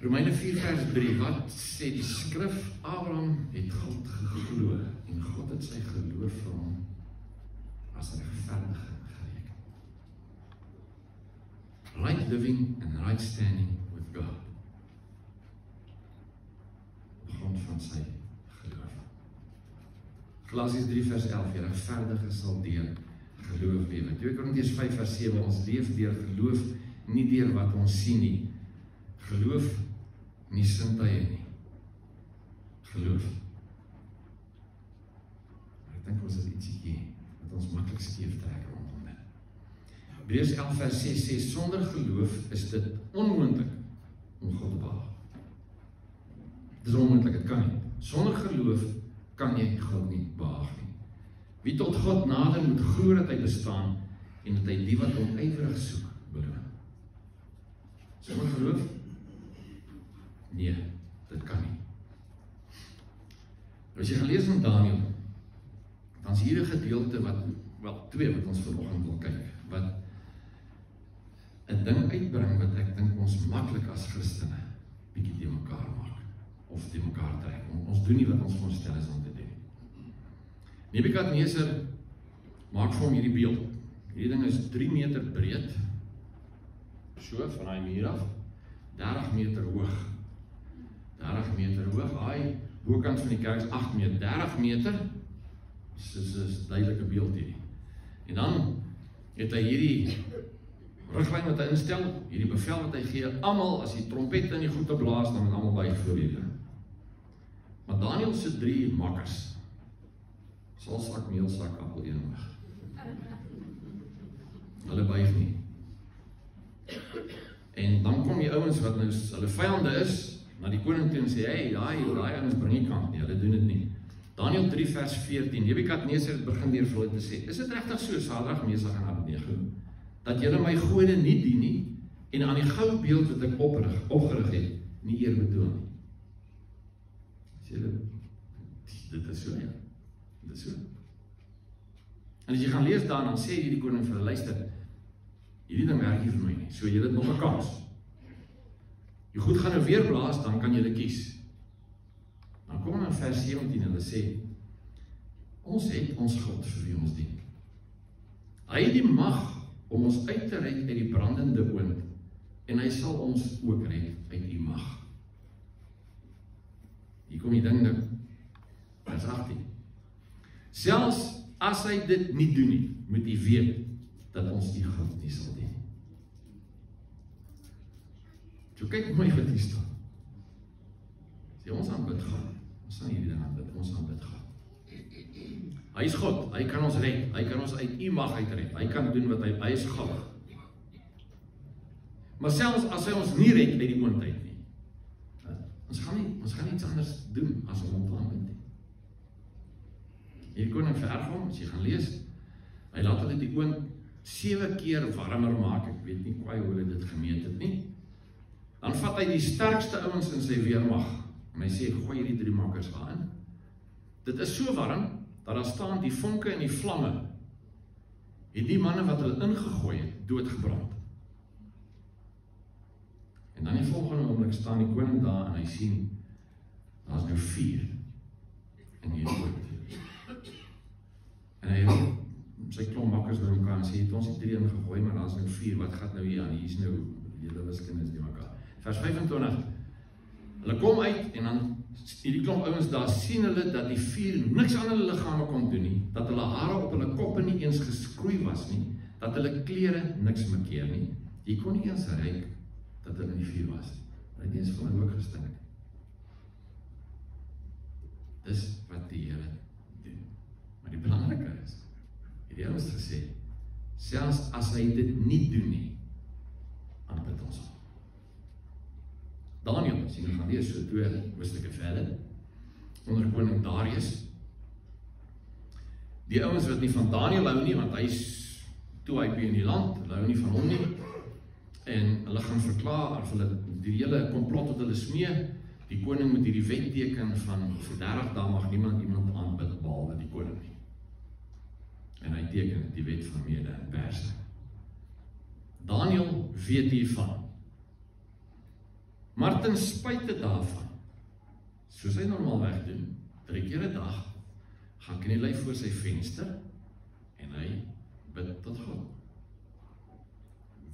Romeine 4 vers 3, wat sê die skrif? Abraham het God geglo, en God het sy geloof vir hom as regverdige gereken. Right living and right standing with God. Op grond van sy geloof. Galasiërs 3 vers 11, die regverdige sal deur geloof lewe. 2 Korintiërs 5 vers 7, ons leef deur geloof, nie deur wat ons sien nie. Geloof, nie sintuie nie. Geloof. Maar ek dink ons is ietsiekie wat ons maklik skeef trek rondom dit. Hebreërs 11 vers 6 sê, sonder geloof is dit onmoontlik om God te behaag. Dit is onmoontlik, dit kan nie. Sonder geloof kan jy God nie behaag nie. Wie tot God nader moet glo dat hy bestaan en dat hy die wat hom ywerig soek beloon. Sonder geloof? Nee, dit kan nie. As jy gelees in Daniel, dan is hier 'n gedeelte wat twee wat ons vanoggend wil kyk, wat 'n ding uitbring wat ek dink ons maklik as Christene bietjie te mekaar maak, of te mekaar trek. Ons doen nie wat ons voorstel is om te doen. Nebukadneser maak vir hom hierdie beeld. Hierdie ding is 3 meter breed, so van hy muur af, 30 meter hoog. 30 meter hoog, hy bokant van die kerk is 8 meter, 30 meter, is duidelike beeld hierdie. En dan het hy hierdie riglyn wat hy instel, hierdie bevel wat hy gee, almal as die trompet in die goede blaas, dan moet almal buig voor hierdie. Maar Daniel se 3 makkers, salsak, meelsak, appel, een hoog. Hulle buig nie. En dan kom die ouens wat nou hulle vyande is, na die koning toe en sê, hey, daai ouens bring nie kant nie, hulle doen dit nie. Daniel 3 vers 14, Nebukadneser het begin deur vir hulle te sê, is dit regtig so, Sadrag, Mesach en Abednego, dat julle my gode nie dien nie, en aan die goue beeld wat ek opgerig het, nie eer betoon nie. Sê julle, dit is so, ja, dit is so. En as jy gaan lees dan sê hierdie koning vir hulle, luister, hierdie ding werk nie vir my nie, so julle het nog 'n kans. Jy goed gaan nou weer blaas, dan kan julle kies. Dan kom in vers 17 en hulle sê, ons het ons God vir wie ons dien. Hy het die mag om ons uit te red uit die brandende oond, en hy sal ons ook red uit die mag. Hier kom die ding nou, vers 18. Selfs as hy dit nie doen nie, moet jy weet, dat ons die God nie sal dien. So kyk mooi wat hier staan. Sê ons aanbid God. Ons sal hierdie ding aanbid, ons aanbid God. Hy is God, hy kan ons red, hy kan ons uit u mag uitred, hy kan doen wat hy is God. Maar selfs as hy ons nie red uit die oondheid nie, ons gaan iets anders doen as om hom te aanbid nie. Hier koning vererg hom, as jy gaan lees, hy laat hulle die oond 7 keer warmer maak, ek weet nie kwaai hoe hulle dit gemeet het nie. Dan vat hy die sterkste ouens in sy weermag, en hy sê, gooi hierdie 3 makkers daarin. Dit is so warm, dat daar staan die vonke en die vlamme, het die manne wat hulle ingegooi het, doodgebrand. En dan die volgende oomblik staan die koning daar, en hy sien, daar is nou 4, en hy is dood. En hy roep, sy klomp makkers by mekaar, en sê, het ons die 3 ingegooi, maar daar is nou 4, wat gaat nou hier aan, hier is nou, julle wiskunde is die mekaar. Vers 25, hulle kom uit, en dan die klomp ouens daar, sien hulle dat die 4 niks aan hulle liggame kon doen nie, dat hulle hare op hulle koppe nie eens geskroei was nie, dat hulle klere niks mekeer nie, jy kon nie eens ryk, dat hulle in die vuur was, hulle het nie eens van hulle ook gestink. Dis wat die Here doen. Maar die belangrike is, die ouens gesê, selfs as hy dit nie doen nie, aanbid ons al. Daniel, sien ons gaan lees so 2 hoofstukke verder, onder koning Darius. Die ouens wat nie van Daniel hou nie, want hy is toe hy in die land, hulle hou nie van hom nie, en hulle gaan verklaar, of hulle die hele komplot wat hulle smee, die koning moet hierdie wet teken van vir 30 dae mag niemand aanbid behalwe die koning nie. En hy teken die wet van Mede en Perse. Daniel weet hiervan. Maar ten spyte daarvan, soos hy normaalweg doen, 3 keer 'n dag, gaan kniel hy voor sy venster, en hy bid tot God.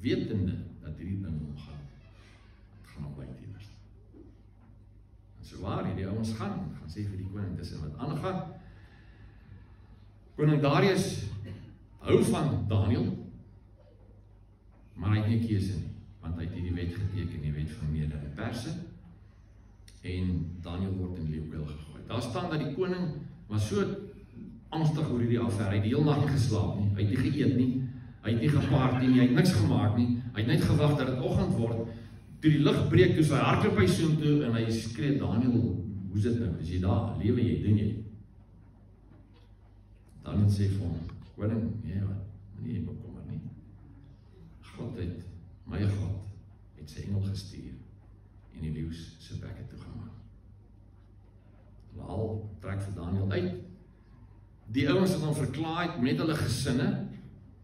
Wetende, dat hierdie ding omgaan. Het gaan opbyt iewers. En so waar hierdie ouens gaan sê vir die koning, dis en wat aangaan. Koning Darius hou van Daniël, maar hy het nie keuse nie, want hy het die wet geteken, die wet van Mede en Perse, en Daniël word in die leeukuil gegooi. Daar staan dat die koning was so angstig oor hierdie affære, hy het die heel nag nie geslaap nie, hy het nie geëet nie, hy het nie gepaard nie, hy het niks gemaak nie, hy het net gewag dat het oggend word, toe die lig breek, toe sy hardloop hy soontoe, en hy skree, Daniël, hoe is dit nou, is jy daar, lewe jy, doen jy? Daniël sê vir hom, koning, nee wat, nie jy bekommer nie, God het, my God, het sy engel gestuur, en die leeu's sy bekke toegemaak. Hulle al trek vir Daniël uit, die ouens wat hom verklaar het met hulle gesinne,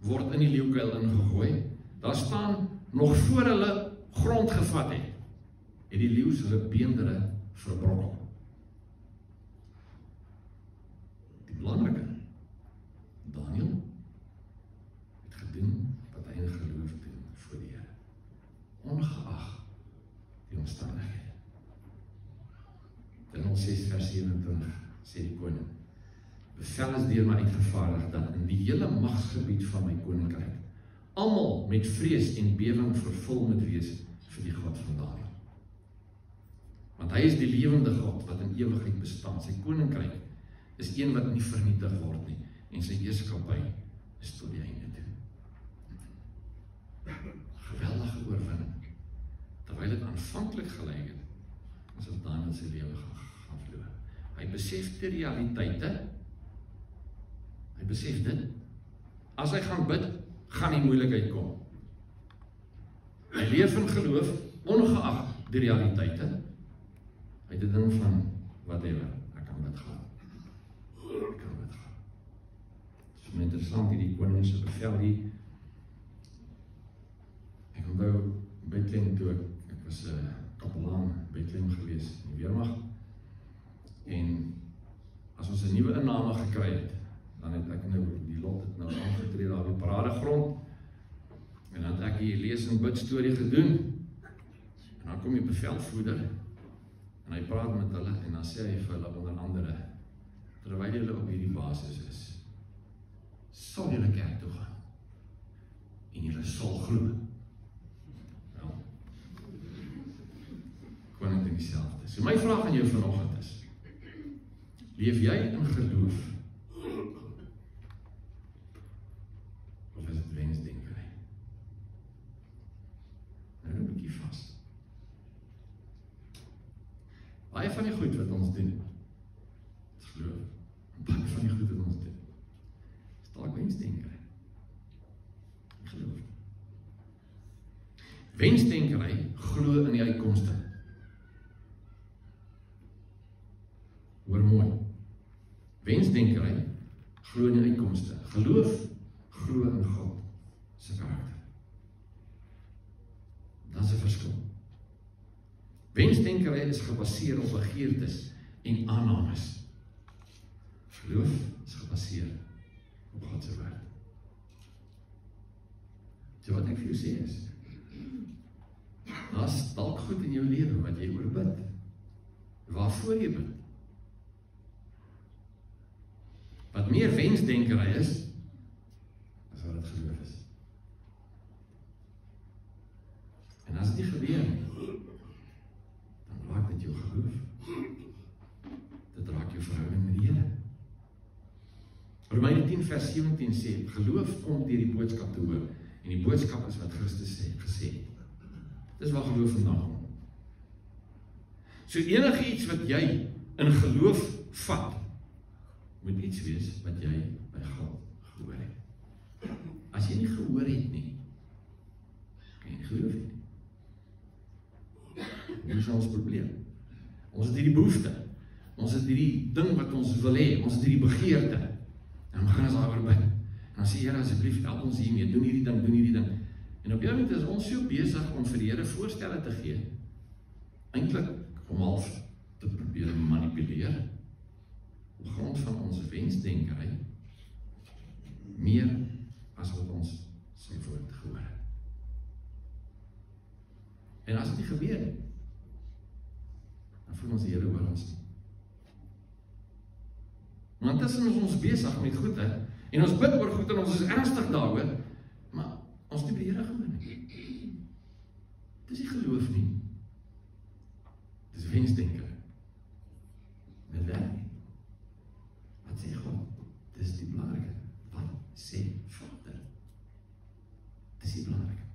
word in die leeukuil ingegooi, daar staan, nog voor hulle grond gevat het die leeu's hulle beendere verbrokkel. Die belangrike, Daniël het gedoen wat hy in geloof doen voor die Here, ongeag die omstandighede. Daniël 6 vers 27 sê die koning, bevel is deur my uitgevaardig dat in die hele magsgebied van my koninkryk almal met vrees en bewering vervul moet wees vir die God van Daniël. Want hy is die lewende God wat in ewigheid bestaan. Sy koninkryk is een wat nie vernietig word nie, en sy heerskappy is tot die einde toe. Geweldige oorwinning, terwyl het aanvanklik gelyk het, asof Daniël sy lewe gaan verloor. Hy besef die realiteite, hy besef dit, as hy gaan bid, gaan die moeilikheid kom. Hy leef in geloof, ongeag die realiteite, hy het 'n ding van, whatever, ek kan dit gaan. Ek kan dit gaan. Het is my interessant, die koningse bevel hier, ek onthou, Bethlehem toe, ek was kapelaan Bethlehem gewees, in die weermag, en as ons 'n nuwe inname gekry het, dan het ek nou, die lot het nou aangetree daar op die paradegrond, en dan het ek die lees en bid storie gedoen, en dan kom die bevelvoerder, en hy praat met hulle, en dan sê hy vir hulle onder andere, terwyl julle op hierdie basis is, sal julle kerk toe gaan, en julle sal glo. Wel, koning doen dieselfde. So my vraag aan jou vanoggend is, leef jy in geloof, of is dit wensdenkery? Nou, 'n bietjie vas. Baie van die goed wat ons doen, is geloof. Baie van die goed wat ons doen, is dalk wensdenkery. Geloof. Wensdenkery glo in die uitkomste. Hoor mooi. Wensdenkery glo in die uitkomste. Geloof glo in God se karakter. Dat is 'n verskil. Wensdenkery is gebaseer op begeertes en aannames. Geloof is gebaseer op God se woord. So wat ek vir jou sê is, daar's dalk goed in jou lewe wat jy oor bid. Waarvoor jy bid. Wat meer wensdenkery is, as wat het geloof is. En as dit nie gebeur nie, dan raak dit jou geloof. Dit raak jou verhouding met die Here. Romeine 10 vers 17 sê, geloof kom deur die boodskap te hoor, en die boodskap is wat Christus gesê het. Dis waar geloof vandaan kom. So enige iets wat jy in geloof vat, moet iets wees wat jy by God gehoor het. As jy nie gehoor het nie, kan jy nie geloof het nie. Dit is ons probleem. Ons het hierdie behoefte, ons het hierdie ding wat ons wil hê, ons het hierdie begeerte, en dan gaan ons daaroor bid. En dan sê Here, asseblief help ons hiermee, doen hierdie ding, doen hierdie ding. En op die oomblik is ons so besig om vir die Here voorstelle te gee, eintlik om half te probeer manipuleer op grond van ons wensdenkerry meer as wat ons sy woord gehoor het. En as dit nie gebeur nie, dan voel ons die Here hoor ons nie. Want tussen is ons besig met goed, hè, en ons bid oor goed en ons is ernstig daaroor, maar ons het nie by die Here gehoor nie. Dis nie geloof nie. Dis wensdenker. Dit werk nie. Wat sê God? Dis die belangrike. Wat sê Vader? Dis die belangrike.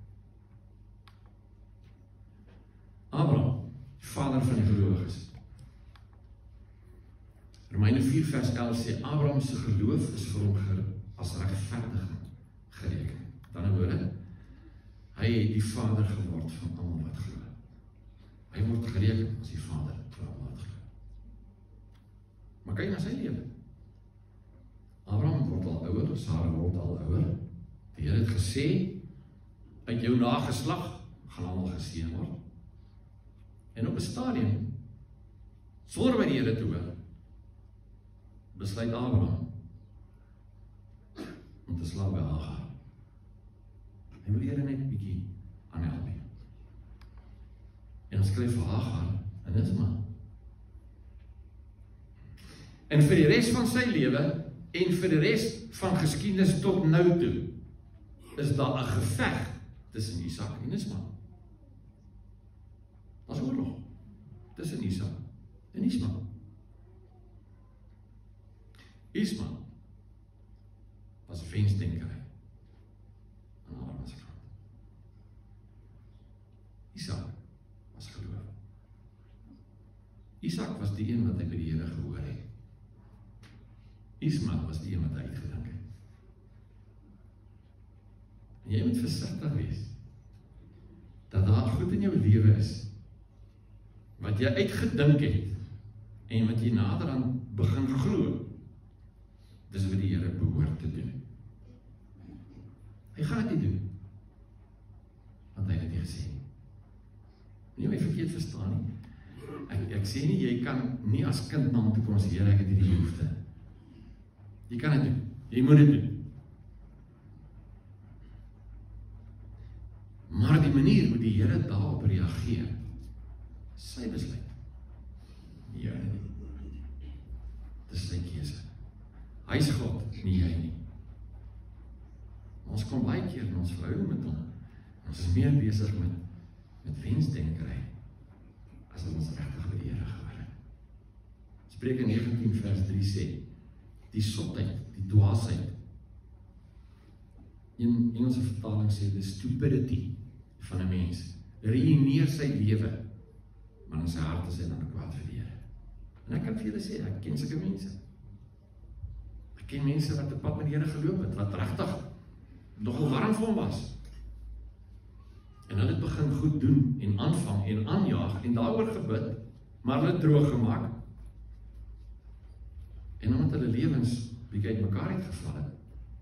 Abraham, vader van die gelowiges. Romeine 4 vers 11 sê, Abraham se geloof is vir hom as regverdiging gereken. Dan woorde, hy het die vader geword van almal wat glo. Hy word gereken as die vader van almal wat glo. Maar kyk na sy lewe. Abraham word al ouer, Sara word al ouer. Die Here het gesê, uit jou nageslag gaan almal geseën word. En op 'n stadium, sonder by die Here te hoor, besluit Abraham om te slaap by Hagar. Hy wil die Here net 'n bietjie aanhelp. En ons skryf vir Hagar en Ismael. En vir die res van sy lewe en vir die res van geskiedenis tot nou toe is daar 'n geveg tussen Isak en Ismael. Daar's oorlog tussen Isak en Ismael. Ismael was wensdenkery aan Abraham se kant. Isak was geloof. Isak was die een wat hy by die Here gehoor het. Ismael was die een wat hy uitgedink het. En jy moet versigtig wees dat daar goed in jou lewe is wat jy uitgedink het en wat jy nader aan begin glo. Dis wat die Here behoort te doen. Hy gaan dit nie doen, want hy het nie gesê nie. Nie my verkeerd verstaan nie. Ek sê nie, jy kan nie as kind na hom toe kom sê, Here, ek het hierdie behoefte. Jy kan dit doen, jy moet dit doen. Maar die manier hoe die Here daarop reageer, sy besluit. Nie jy nie. Dis sy keuse. Hy is God, nie jy nie. Ons kom baie keer in ons verhouding met hom. Ons is meer besig met wensdenkery as ons regtig by die Here gehoor het. Spreuke 19 vers 3 sê, die sotheid, die dwaasheid. In Engelse vertaling sê, the stupidity van 'n mens, ruïneer sy lewe, maar in sy hart is hy dan kwaad vir die Here. En ek kan vir julle sê, ek ken sulke mense. Ek ken mense wat 'n pad met die Here geloop het, wat regtig nogal warm vir hom was. En hulle het begin goed doen, en aanvang, en aanjaag, en daaroor gebid, maar hulle droog gemaak. En omdat hulle lewens bietjie uit mekaar het geval het,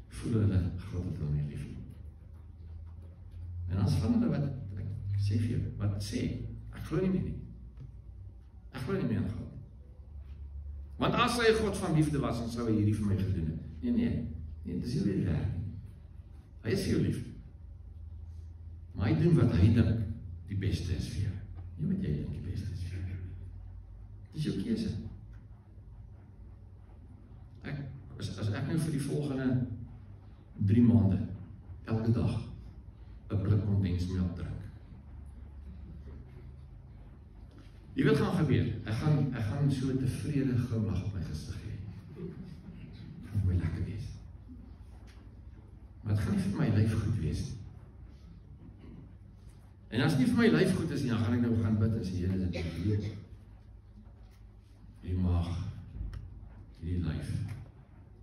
voel hulle, God het hulle nie lief nie. En as van hulle wat, ek sê vir jou, wat sê, ek glo nie meer nie. Ek glo nie meer aan God. Want as hy 'n God van liefde was, dan sou hy hierdie vir my gedoen het. Nee, dit is nie die werk nie. Hy is vir jou lief. Maar hy doen wat hy dink die beste is vir jou. Nie wat jy dink die beste is vir jou. Dis jou keuse. As ek nou vir die volgende 3 maande, elke dag, 'n blik kondensmelk drink. Jy weet gaan gebeur, ek gaan so 'n tevrede glimlag op my gesig hê. Dit gaan my lekker wees. Maar dit gaan nie vir my lyf goed wees nie. En as nie vir my lyf goed is nie, dan gaan ek nou gaan bid en sê, Here, dit is hier. Hierdie maag, hierdie lyf,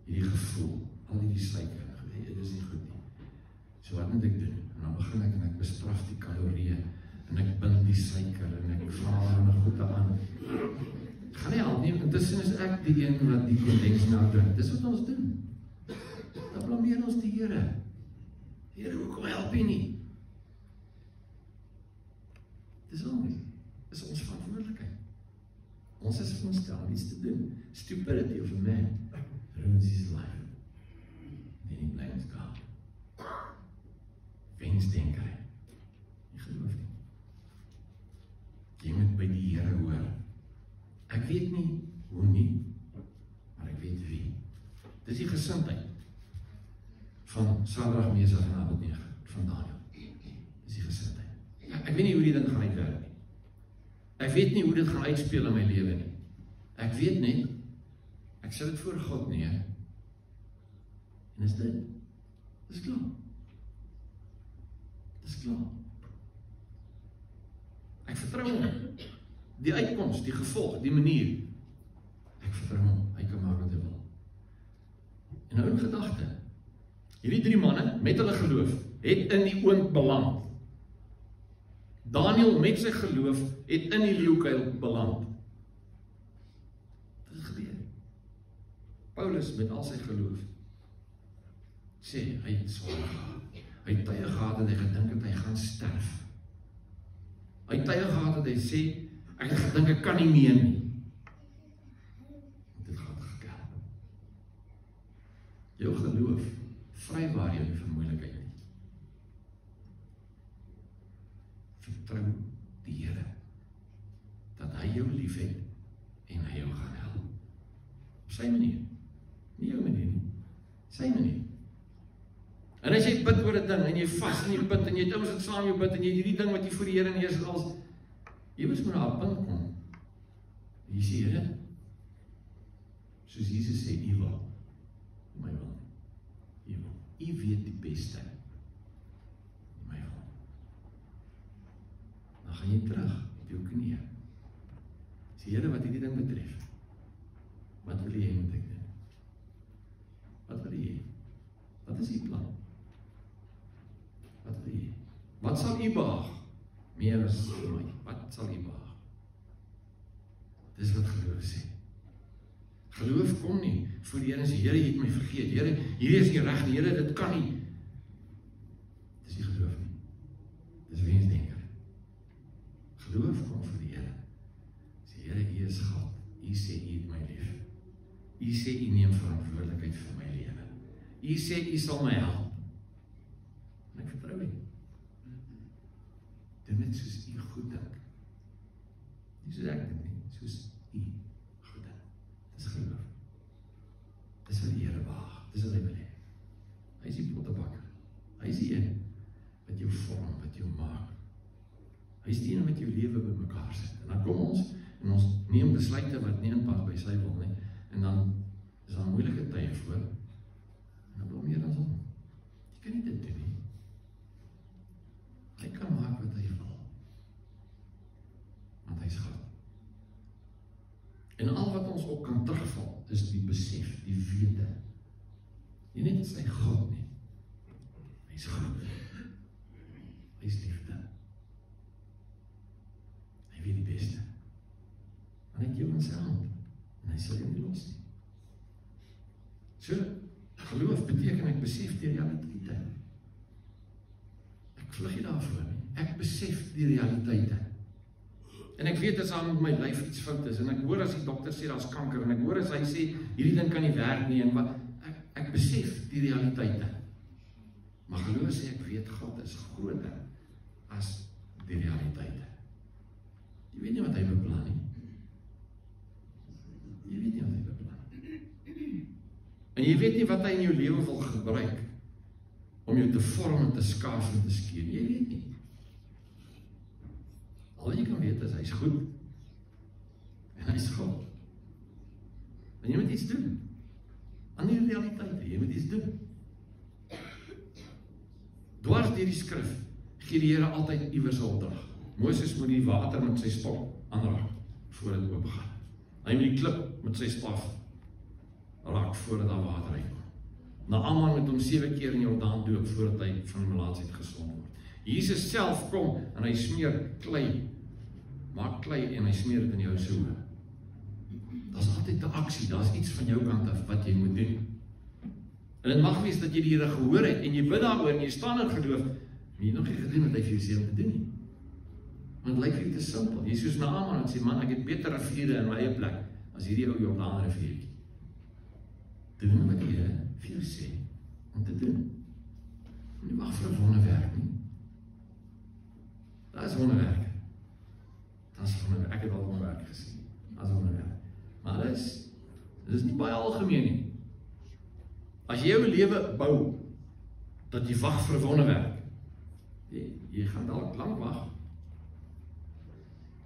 hierdie gevoel, al die suiker, dit is nie goed nie. So wat moet ek doen? En dan begin ek en ek bestraf die kalorieë, en ek bind die suiker, en ek vraag en goede aan. Gaan nie help nie, intussen is ek die een wat die kondensmelk drink. Dis wat ons doen. Dan blameer ons die Here. Here, hoekom help jy nie? Dis al nie. is ons verantwoordelikheid. Ons is veronderstel om iets te doen. Stupidity of a man ruins his life. Then he blames God. Wensdenker. Jy geloof nie. Jy moet by die Here hoor. Ek weet nie hoe nie, maar ek weet wie. Dis die gesindheid van Sadrag, Mesach en Abednego, van Daniel. Dis die gesindheid. Ek weet nie hoe die ding gaan uitwerk nie. Ek weet nie hoe dit gaan uitspeel in my lewe nie. Ek weet net, ek sal dit voor God neer. En is dit? Dis klaar. Dis klaar. Ek vertrou hom. Die uitkoms, die gevolg, die manier. Ek vertrou hom. Hy kan maak wat hy wil. En nou in gedagte. Hierdie 3 manne, met hulle geloof, het in die oond beland. Daniel met sy geloof het in die leeukuil beland. Dit het gebeur. Paulus met al sy geloof sê, hy het swaar gehad. Hy het tye gehad en hy gedink dat hy gaan sterf. Hy het tye gehad en hy sê, ek het gedink ek kan nie meer nie. Dit gaan gekel. Jou geloof vrywaar jou nie van moeilikheid nie. Vertrou die Here dat hy jou lief het en hy jou gaan help. Op sy manier. Nie jou manier nie. Sy manier. En as jy bid oor 'n ding en jy vas en jy bid en jy het ouens wat saam jou bid en jy hierdie ding wat jy voor die Here neersit als jy moet na 'n punt kom. Jy sê Here, soos Jesus sê, U wil, my wil. U wil. U weet die beste. My wil. Dan gaan jy terug op jou knieë. Sê Here, wat hierdie ding betref, wat wil jy moet ek doen? Wat wil jy? Wat is U plan? Wat wil jy? Wat sal U behaag? Meer as vir my. Wat sal U behaag? Dis wat geloof sê. Geloof kom nie voor die Here en sê, Here, jy het my vergeet. Here, hierdie is nie reg nie. Here, dit kan nie. Dis nie geloof nie. Dis wensdenker. Geloof kom voor die Here. Sê, Here, U is God. U sê U het my lief. U sê U neem verantwoordelikheid vir my lewe. U sê U sal my help. En ek vertrou U. Doen dit soos U goed dink. Nie soos ek dink nie, soos U goed dink. Dis geloof. Dis wat die Here behaag. Dis wat hy wil hê. Hy is die pottebakker. Hy is die een wat jou vorm, wat jou maak. Hy is die een wat jou lewe bymekaar sit. En dan kom ons en ons neem besluite wat nie inpas by sy wil nie. En dan is daar moeilike tye voor. En dan blameer ons hom. Jy kan nie dit doen nie. Hy kan maak wat hy wil. Want hy is God. En al wat ons op kan terugval, is die besef, die wete. Nie net sy God nie. Hy is God. Hy is liefde. Hy weet die beste. En hy het jou in sy hand. En hy sal jou nie los nie. So, geloof beteken ek besef die realiteite. Ek vlug nie daarvoor nie. Ek besef die realiteite. En ek weet as aan my lyf iets fout is, en ek hoor as die dokter sê daar's kanker, en ek hoor as hy sê, hierdie ding kan nie werk nie, en wat, ek besef die realiteite. Maar geloof sê, ek weet God is groter as die realiteite. Jy weet nie wat hy beplan nie. Jy weet nie wat hy beplan nie. En jy weet nie wat hy in jou lewe wil gebruik, om jou te vorm en te skaaf en te skeen. Jy weet nie. Al jy kan weet is, hy is goed. En hy is God. En jy moet iets doen. Aan die realiteite, jy moet iets doen. Dwars deur die skrif, gee die Here altyd iewers 'n opdrag. Moses moet die water met sy stok aanraak, voordat dit oopgaan. Hy moet die klip met sy staf raak, voordat daar water uitkom. Naaman moet hom 7 keer in Jordaan doop, voordat hy van die melaatsheid gesond word. Jesus self kom, en hy smeer klei, maak klei en hy smeer dit in jou soe. Daar's altyd 'n aksie, daar's iets van jou kant af wat jy moet doen. En dit mag wees dat jy die Here gehoor het, en jy bid daaroor, en jy staan in geloof, maar jy nog nie gedoen wat hy vir jou sê om te doen nie. Want het lyk vir te simpel. Jy is soos Naaman en sê, man, ek het beter riviere in my eie plek, as hierdie ou Jordaan riviertjie. Doen wat die Here vir jou sê, om te doen. Nie wag vir 'n wonderwerk nie. Daar is wonderwerk. Ek het al wonderwerk gesien. Daar is wonderwerk. Maar dit is nie baie algemeen nie. As jy jou lewe bou, dat jy wag vir 'n wonderwerk, jy gaan dalk lank wag.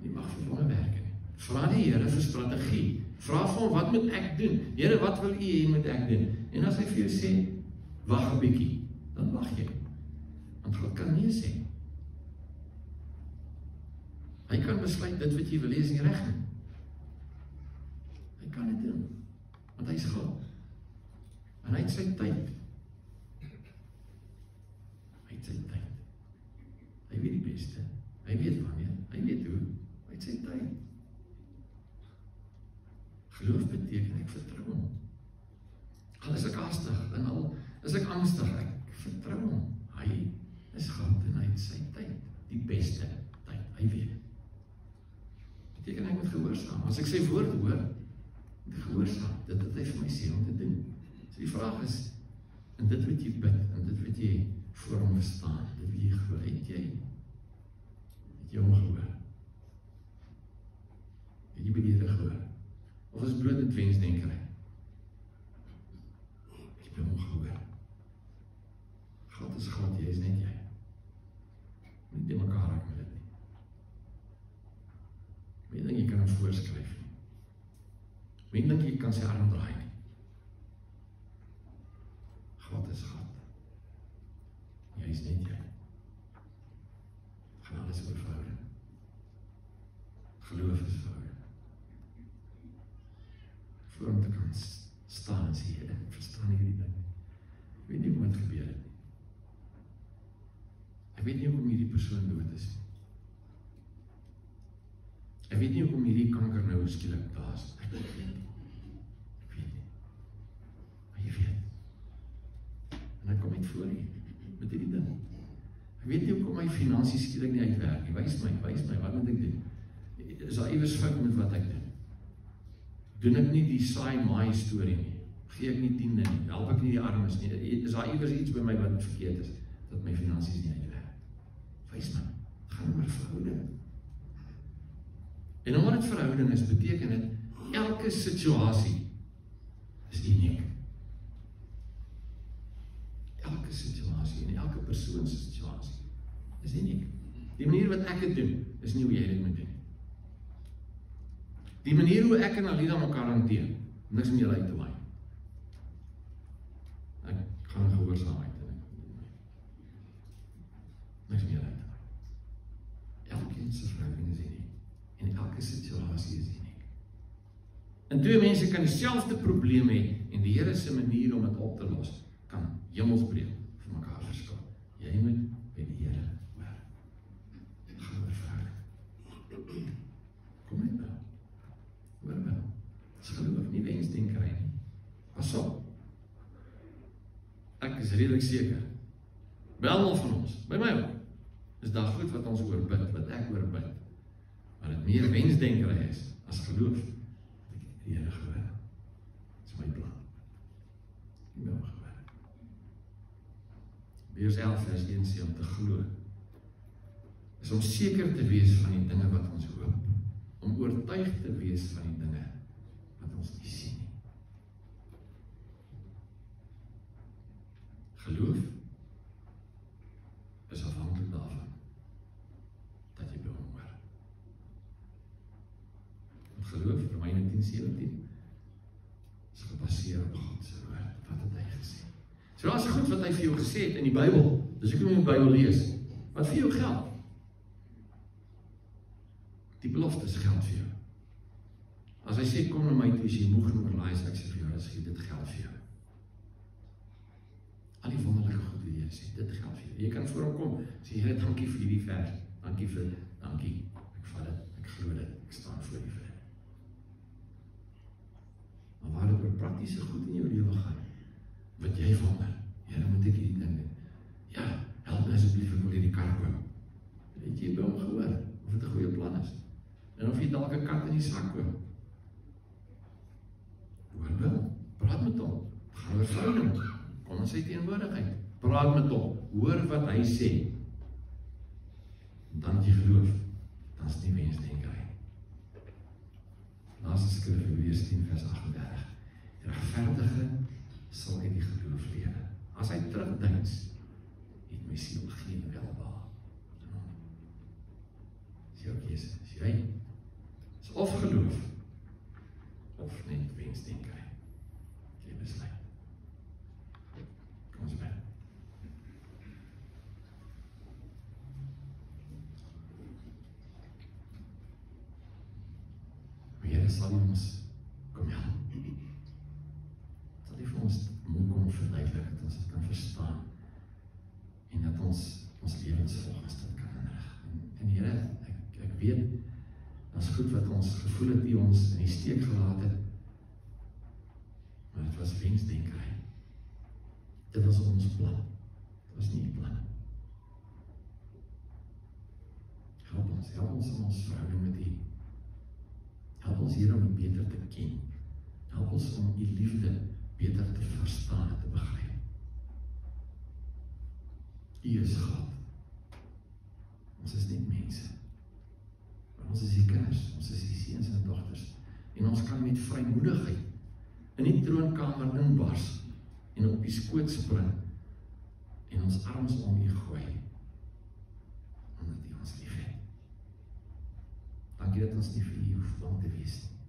Jy mag vir wonderwerke nie. Vra die Here vir strategie. Vra vir hom, wat moet ek doen? Here, wat wil u hê moet ek doen? En as hy vir jou sê, wag 'n bietjie, dan wag jy. Want God kan nee sê. Hy kan besluit, dit wat jy wil hê is nie reg nie. Hy kan dit doen. Want hy is God. En hy het sy tyd. Hy het sy tyd. Hy weet die beste. Hy weet wanneer. Hy weet hoe. Hy het sy tyd. Geloof beteken ek vertrou hom. Al is ek haastig en al is ek angstig, ek vertrou hom. Hy is God en hy het sy tyd. Die beste tyd. Hy weet. Beteken ek moet gehoorsaam. As ek sy woord hoor, moet ek gehoorsaam. Dit wat hy vir my sê om te doen. So die vraag is, in dit wat jy bid, in dit wat jy voor hom bestaan, dit wat jy glo, het jy hom gehoor? Het jy by die Here gehoor? Of is bloot dit wensdenkerry? Het jy by hom gehoor? God is God, jy is net jy. Nie die mekaar raak met dit nie. Wie dink jy kan hom voorskryf nie? Wie dink jy kan sy arm draai nie? God is God. Jy is net jy. Gaan alles oor verhouding. Geloof is verhouding. Voor om te kan staan en sê, ek verstaan hierdie ding. Ek weet nie hoe het gebeur het nie. Ek weet nie hoekom hierdie persoon dood is nie. Ek weet nie hoekom hierdie kanker nou skielik daar is. Ek weet nie. Ek weet nie. Maar jy weet. En dan kom ek voor jy, met hierdie ding. Ek weet nie hoekom my finansies skielik nie uitwerk nie. Wys my, wat moet ek doen? Is daar iewers fout met wat ek doen? Doen ek nie die saai-maai storie nie? Gee ek nie tiende nie? Help ek nie die armes nie? Is daar iewers iets by my wat verkeerd is? Dat my finansies nie uitwerk? Wys my, gaan oor verhouding. En omdat het verhouding is, beteken dit, elke situasie is uniek. Elke situasie en elke persoon se situasie is uniek. Die manier wat ek het doen, is nie hoe jy dit moet doen. Die manier hoe ek en Alida mekaar hanteer, niks meer uit te waai. Ek gaan gehoorsaamheid doen. Niks meer uit te waai. Elkeen se verhouding is uniek. En elke situasie is uniek. En twee mense kan dieselfde probleem hê, en die Here se manier om dit op te los, kan hemelsbreed vir mekaar verskil. Jy moet by die Here hoor. Gaan oor verhouding. Kom net nou. Hoor wel. Dis geloof nie wensdenkerry nie. Pas op. Ek is redelik seker. Wel van ons, by my ook. Is daar goed wat ons oor bid, wat ek oor bid. Maar het meer wensdenkerry is, as geloof, die Here gehoor. Dit is my plan. Die wil gehoor. Hebreërs 11 vers 1 sê om te glo, is om seker te wees van die dinge wat ons hoop, om oortuig te wees van die dinge wat ons nie sien nie. Geloof is afhanklik daarvan dat jy by hom hoor. Want geloof, Romeine 10:17, is gebaseer op God se woord. Wat het hy gesê? So daar is goed wat hy vir jou gesê het in die Bybel. Dis ek moet die Bybel lees. Wat vir jou geld? Die beloftes geld vir jou. As hy sê, kom na my toe, as jy moeg en oorlaai is, ek sê vir jou, as jy dit geld vir jou. Al die wonderlike goed wat jy sê, dit geld vir jou. Jy kan voor hom kom, sê, Here, dankie vir hierdie vers, dankie vir dit, dankie, ek vat dit, ek glo dit, ek staan voor die vir. Maar waar dit oor praktiese goed in jou lewe gaan, wat jy wonder, Here, moet ek hierdie ding doen? Ja, help my asseblief, ek wil hierdie kar koop. Het jy by hom gehoor? Of het 'n goeie is. En of jy dalk 'n kat in die sak hoor. Hoor wel, praat met hom. Gaan oor verhouding. Kom in sy teenwoordigheid. Praat met hom. Hoor wat hy sê. Dan het jy geloof. Dan is nie wensdenkerry. Laaste skrif Hebreërs 10 vers 38. Die regverdige sal uit die geloof lewe. As hy terugdink, het my siel geen welbehae. Dis jou keuse. Jy is of geloof of net wensdenkerry. Jy besluit. Kom ons bid. Here sal ons kom help. Sal jy vir ons mooi kom verduidelik, dat ons dit kan verstaan en dat ons lewens volgens dit kan inrig. En Here, ek weet, dat is goed wat ons gevoel het die ons in die steek gelaat het, maar het was wensdenkerry. Dit was ons plan. Dit was nie die plan. Help ons in ons verhouding met U. Help ons hier om U beter te ken. Help ons om U liefde beter te verstaan en te begryp. U is God. Ons is nie mense. Maar ons is die kinders, ons is die seuns en dogters. En ons kan met vrymoedigheid in die troonkamer inbars en op die skoot spring en ons arms om U gooi. Omdat U ons lief het. Dankie dat ons nie vir U hoef bang te wees nie.